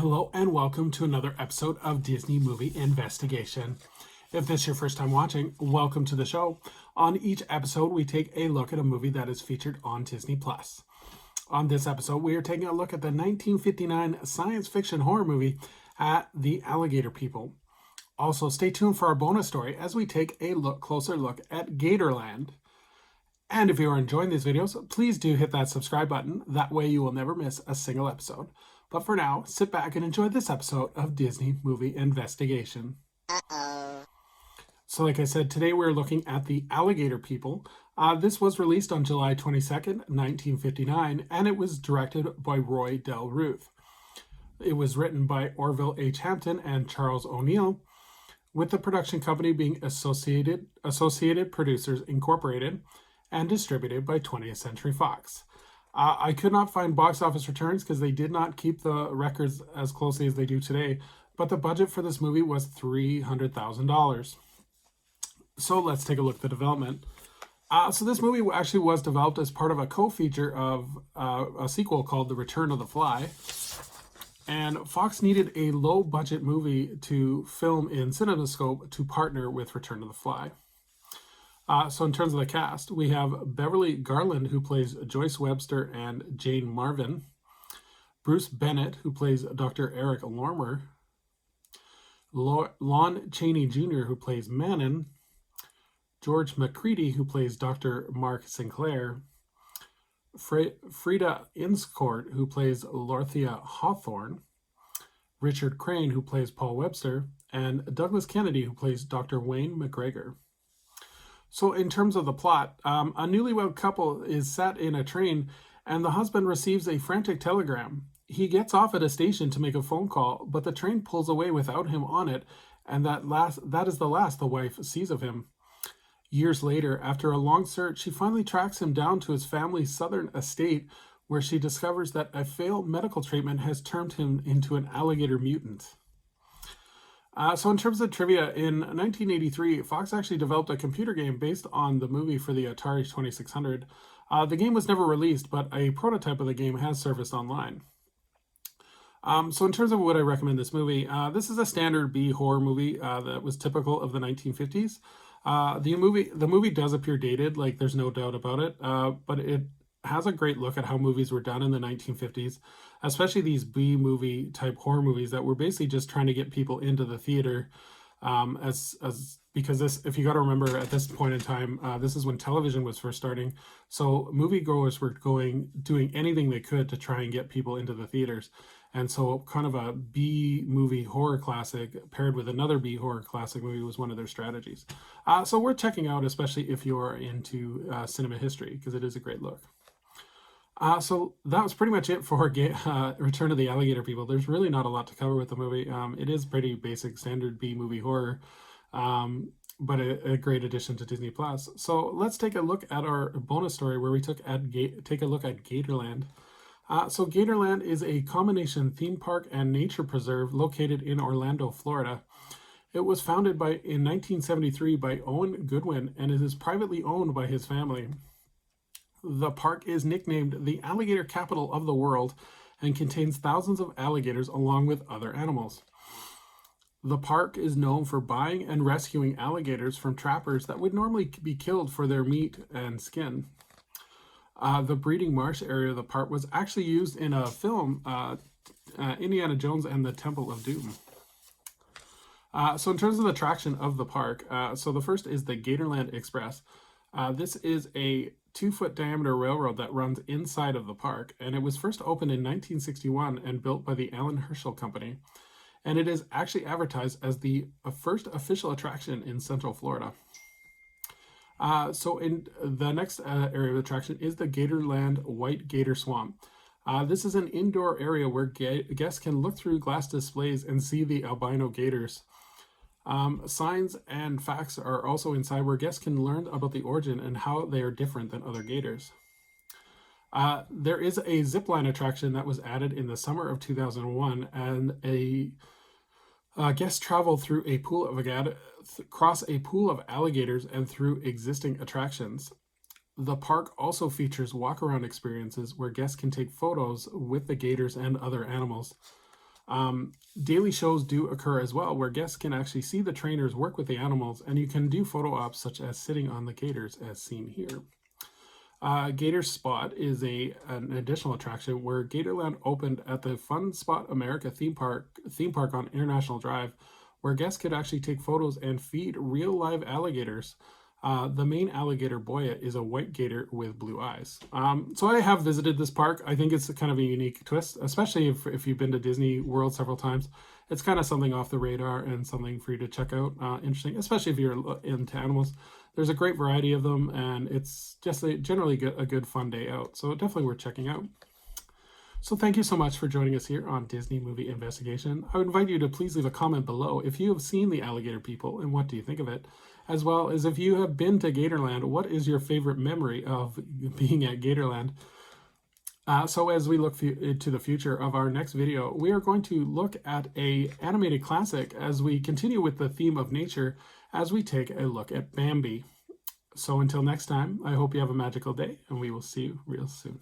Hello and welcome to another episode of Disney Movie Investigation. If this is your first time watching, welcome to the show. On each episode, we take a look at a movie that is featured on Disney+. On this episode, we are taking a look at the 1959 science fiction horror movie The Alligator People. Also, stay tuned for our bonus story as we take a closer look at Gatorland. And if you are enjoying these videos, please do hit that subscribe button. That way you will never miss a single episode. But for now, sit back and enjoy this episode of Disney Movie Investigation. So like I said, today we're looking at The Alligator People. This was released on July 22nd, 1959, and it was directed by Roy Del Ruth. It was written by Orville H. Hampton and Charles O'Neill, with the production company being Associated Producers Incorporated and distributed by 20th Century Fox. I could not find box office returns because they did not keep the records as closely as they do today, but the budget for this movie was $300,000. So let's take a look at the development. So this movie actually was developed as part of a co-feature of a sequel called The Return of the Fly. And Fox needed a low-budget movie to film in CinemaScope to partner with Return of the Fly. So in terms of the cast, we have Beverly Garland, who plays Joyce Webster and Jane Marvin. Bruce Bennett, who plays Dr. Eric Lormer. Lon Chaney Jr., who plays Manon. George McCready, who plays Dr. Mark Sinclair. Frida Inscourt, who plays Lorthia Hawthorne. Richard Crane, who plays Paul Webster. And Douglas Kennedy, who plays Dr. Wayne McGregor. So in terms of the plot, a newlywed couple is sat in a train and the husband receives a frantic telegram. He gets off at a station to make a phone call, but the train pulls away without him on it, and that is the last the wife sees of him. Years later, after a long search, she finally tracks him down to his family's southern estate, where she discovers that a failed medical treatment has turned him into an alligator mutant. So in terms of trivia, in 1983, Fox actually developed a computer game based on the movie for the Atari 2600. The game was never released, but a prototype of the game has surfaced online. So in terms of what I recommend this movie, this is a standard B horror movie that was typical of the 1950s. The movie does appear dated, like there's no doubt about it, but it has a great look at how movies were done in the 1950s, especially these B-movie type horror movies that were basically just trying to get people into the theater. Because this, if you got to remember, at this point in time, this is when television was first starting. So moviegoers were doing anything they could to try and get people into the theaters. And so kind of a B-movie horror classic paired with another B-horror classic movie was one of their strategies. So worth checking out, especially if you're into cinema history, because it is a great look. So that was pretty much it for Return of the Alligator People. There's really not a lot to cover with the movie. It is pretty basic, standard B-movie horror, but a great addition to Disney+. So let's take a look at our bonus story where we take a look at Gatorland. So Gatorland is a combination theme park and nature preserve located in Orlando, Florida. It was founded in 1973 by Owen Goodwin, and it is privately owned by his family. The park is nicknamed the alligator capital of the world and contains thousands of alligators along with other animals. The park is known for buying and rescuing alligators from trappers that would normally be killed for their meat and skin. The breeding marsh area of the park was actually used in a film, Indiana Jones and the Temple of Doom. So in terms of the attraction of the park, so the first is the Gatorland Express. This is a 2-foot diameter railroad that runs inside of the park, and it was first opened in 1961 and built by the Allen Herschel Company. And it is actually advertised as the first official attraction in Central Florida. So in the next area of attraction is the Gatorland White Gator Swamp. This is an indoor area where guests can look through glass displays and see the albino gators. Signs and facts are also inside where guests can learn about the origin and how they are different than other gators. There is a Zipline attraction that was added in the summer of 2001, and guests travel through a pool of cross a pool of alligators and through existing attractions. The park also features walk-around experiences where guests can take photos with the gators and other animals. Daily shows do occur as well, where guests can actually see the trainers work with the animals, and you can do photo ops such as sitting on the gators as seen here. Gator Spot is an additional attraction where Gatorland opened at the Fun Spot America theme park on International Drive, where guests could actually take photos and feed real live alligators. The main alligator boya is a white gator with blue eyes. So I have visited this park. I think it's kind of a unique twist, especially if you've been to Disney World several times. It's kind of something off the radar and something for you to check out. Interesting, especially if you're into animals. There's a great variety of them, and it's just generally a good fun day out. So definitely worth checking out. So thank you so much for joining us here on Disney Movie Investigation. I would invite you to please leave a comment below if you have seen the Alligator People and what do you think of it, as well as if you have been to Gatorland, what is your favorite memory of being at Gatorland? So as we look to the future of our next video, we are going to look at a animated classic as we continue with the theme of nature as we take a look at Bambi. So until next time, I hope you have a magical day, and we will see you real soon.